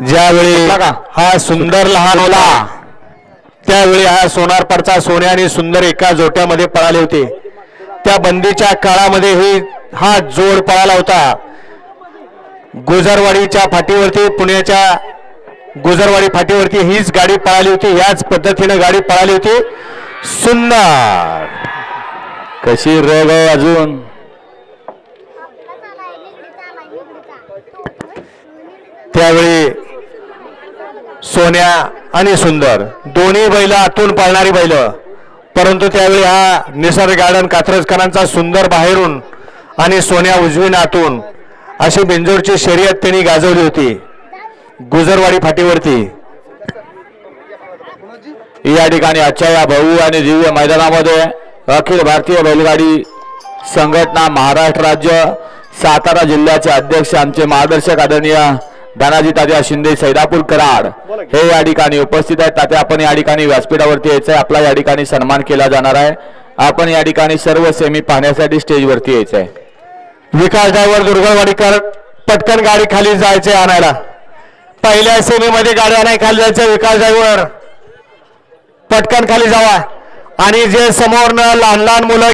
ज्यावेळी हा सुंदर लहान होता त्यावेळी हा सोनारपडचा सोन्या आणि सुंदर एका जोट्यामध्ये पळाले होते। त्या बंदीच्या काळामध्ये हा जोड पळाला होता। गुजरवाडीच्या फाटीवरती, पुण्याच्या गुजरवाडी फाटीवरती हीच गाडी पळाली होती। याच पद्धतीने गाडी पळाली होती। सुंदर कशी रोग आहे अजून त्यावेळी सोन्या आणि सुंदर दोन्ही बैल आतून पळणारी बैल, परंतु त्यावेळी हा निसर्ग गार्डन कात्रजकरांचा सुंदर बाहेरून आणि सोन्या उजवीन आतून अशी बिंजोरची शर्यत त्यांनी गाजवली होती गुजरवाडी फाटीवरती। या ठिकाणी आजच्या या भव्य आणि दिव्य मैदानामध्ये अखिल भारतीय बैलगाडी संघटना महाराष्ट्र राज्य सातारा जिल्ह्याचे अध्यक्ष आमचे मार्गदर्शक आदरणीय दानाजी तात्या शिंदे सैदापूर कराड हे या ठिकाणी उपस्थित आहेत। तात्या आपण या ठिकाणी व्यासपीठावरती यायचंय, आपला या ठिकाणी सन्मान केला जाणार आहे। आपण या ठिकाणी सर्व सेमी पाहण्यासाठी स्टेजवरती यायचंय। विकास ड्रायव्हर दुर्गवाडीकर पटकन गाडी खाली जायचे आणायला। पहिल्या सेमीमध्ये गाडी आणाय खाली जायचं। विकास ड्रायव्हर पटकन खाली जावा आणि जे समोर लहान लहान मुलं